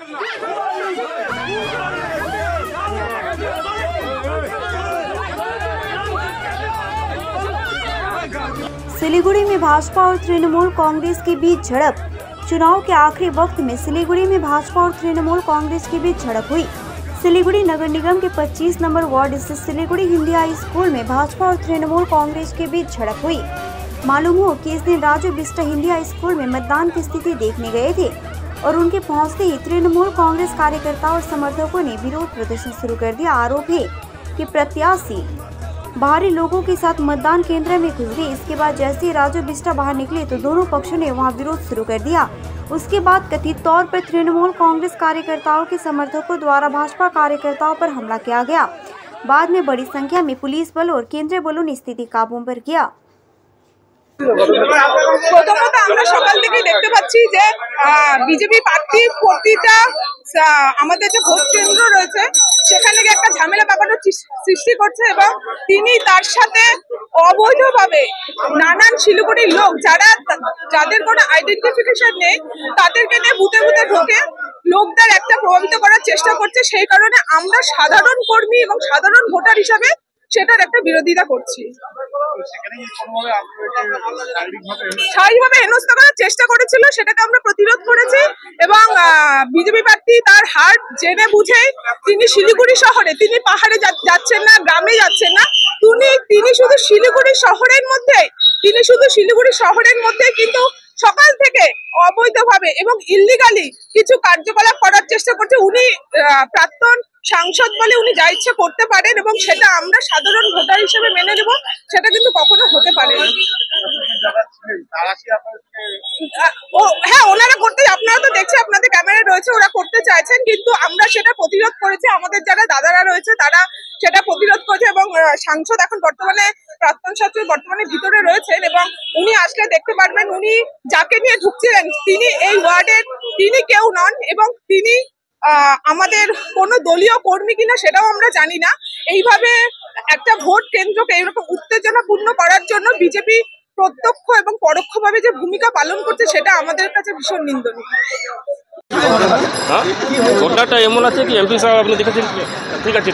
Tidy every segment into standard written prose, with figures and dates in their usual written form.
सिलीगुड़ी में भाजपा और तृणमूल कांग्रेस के बीच झड़प। चुनाव के आखिरी वक्त में सिलीगुड़ी में भाजपा और तृणमूल कांग्रेस के बीच झड़प हुई। सिलीगुड़ी नगर निगम के 25 नंबर वार्ड स्थित सिलीगुड़ी हिंदी हाई स्कूल में भाजपा और तृणमूल कांग्रेस के बीच झड़प हुई। मालूम हो कि इस दिन राजू बिष्ट हिंदी हाई स्कूल में मतदान की स्थिति देखने गए थे और उनके पहुंचते ही तृणमूल कांग्रेस कार्यकर्ताओं और समर्थकों ने विरोध प्रदर्शन शुरू कर दिया। आरोप है कि प्रत्याशी बाहरी लोगों के साथ मतदान केंद्र में घुस गए। इसके बाद जैसे ही राजू बिष्ट बाहर निकले तो दोनों पक्षों ने वहां विरोध शुरू कर दिया। उसके बाद कथित तौर पर तृणमूल कांग्रेस कार्यकर्ताओं के समर्थकों द्वारा भाजपा कार्यकर्ताओं पर हमला किया गया। बाद में बड़ी संख्या में पुलिस बल और केंद्रीय बलों ने स्थिति काबू पर किया। প্রথমত আমরা সকাল থেকেই দেখতে পাচ্ছি যে বিজেপি প্রার্থী প্রতিটা আমাদের যে ভোট কেন্দ্র রয়েছে সেখানে একটা ঝামেলা পাকানোর সৃষ্টি করছে এবং তিনি তার সাথে অবৈধভাবে নানান শিলিগুড়ির লোক যাদের কোনো আইডেন্টিফিকেশন নেই তাদেরকে নিয়ে বুথে বুথে ঢোকে লোকদের একটা প্রভাবিত করার চেষ্টা করছে। সেই কারণে আমরা সাধারণ কর্মী এবং সাধারণ ভোটার হিসাবে সেটার একটা বিরোধিতা করছি। শারীরিকভাবে হেনস্থা করার চেষ্টা করেছিল, সেটাকে আমরা প্রতিরোধ করেছি এবং বিজেপি প্রার্থী তার হার জেনে বুঝে তিনি শিলিগুড়ি শহরে, তিনি পাহাড়ে যাচ্ছেন না, গ্রামে যাচ্ছেন না, তিনি শুধু শিলিগুড়ি শহরের মধ্যে কিন্তু সকাল থেকে অবৈধভাবে এবং ইল্লিগালি কিছু কার্যকলাপ করার চেষ্টা করছে। উনি প্রাক্তন সাংসদ বলে উনি যা ইচ্ছে করতে পারেন এবং সেটা আমরা সাধারণ ভোটার হিসেবে মেনে নেব, সেটা কিন্তু কখনো হতে পারে না। হ্যাঁ, ওনারা করতে, আপনারা তো দেখছেন, আপনাদের ক্যামেরা রয়েছে, ওরা করতে চাইছেন কিন্তু আমরা সেটা প্রতিরোধ করেছি। আমাদের যারা দাদারা রয়েছে তারা সেটা প্রতিরোধ করেছে এবং সাংসদ এখন বর্তমানে প্রাক্তন সাংসদ বর্তমানে ভিতরে রয়েছেন এবং উনি আসলে দেখতে পারবেন উনি যাকে নিয়ে ঢুকছিলেন তিনি এই ওয়ার্ডের তিনি কেউ নন এবং তিনি আমাদের কোন দলীয় কর্মী কিনা সেটাও আমরা জানি না। এইভাবে একটা ভোট কেন্দ্রকে এরকম উত্তেজনাপূর্ণ করার জন্য বিজেপি প্রত্যক্ষ এবং পরোক্ষভাবে যে ভূমিকা পালন করছে সেটা আমাদের কাছে ভীষণ নিন্দনীয়। ঘটনাটা এমন আছে কি এমপি সাহেব আপনি দেখেছেন? ঠিক আছে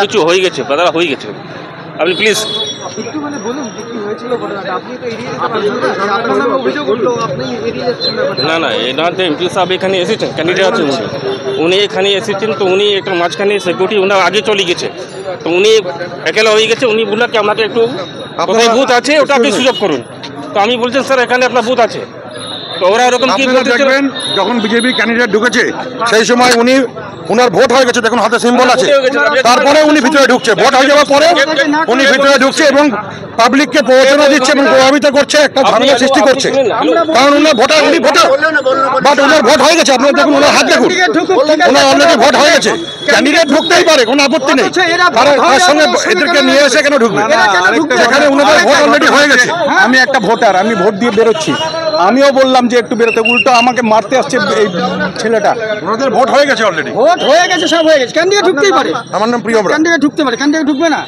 কিছু হয়ে গেছে, দাদা হয়ে গেছে, আপনি প্লিজ একটু বলুন কি হয়েছিল ঘটনাটা। আপনি তো এড়িয়ে যেতে পারছেন না, আপনার নামে অভিযোগ উঠলো, আপনি এড়িয়ে যাচ্ছেন না। না এনাতে এমপি সাহেব এখানে এসেছেন, ক্যান্ডিডেট আছেন উনি এখানে এসেছেন, তো উনি একটা মাঝখানে সিকিউরিটি ওনার আগে চলে গেছে, তো উনি একেলা হয়ে গেছে। উনি বললেন কি আপনাকে একটু কোথায় বুথ আছে ওটা আপনি সুযোগ করুন, তো আমি বলছেন স্যার এখানে আপনার বুথ আছে। তো ওরা এরকম কি দেখবেন, যখন বিজেপি ক্যান্ডিডেট ঢুকেছে সেই সময় উনার ভোট হয়ে গেছে, দেখুন হাতে সিম্বল আছে, তারপরে উনি ভিতরে ঢুকছে, ভোট হয়ে যাওয়ার পরে উনি ভিতরে ঢুকছে এবং পাবলিককে প্রবচনা দিচ্ছে এবং প্রভাবিত করছে, একটা ঝামেলা সৃষ্টি করছে। কারণ উনার ভোটার, উনি ভোটার, বাট উনার ভোট হয়ে গেছে। আপনারা দেখুন ওনার হাত দেখুন, ওনার অলরেডি ভোট হয়ে গেছে। ক্যান্ডিডেট ঢুকতেই পারে, কোনো আপত্তি নেই, তার সঙ্গে এদেরকে নিয়ে এসে কেন ঢুকবে যেখানে ওনাদের ভোট অলরেডি হয়ে গেছে। আমি একটা ভোটার, আমি ভোট দিয়ে বেরোচ্ছি, আমিও বললাম যে একটু বেরোতে, উল্টো আমাকে মারতে আসছে এই ছেলেটা। ওনাদের ভোট হয়ে গেছে অলরেডি, ভোট হয়ে গেছে, সব হয়ে গেছে, ক্যান্ডিডেট ঢুকতেই পারে। আমার নাম প্রিয়ম, ক্যান্ডিডেট ঢুকতে পারে, ক্যান্ডিডেট ঢুকবে না।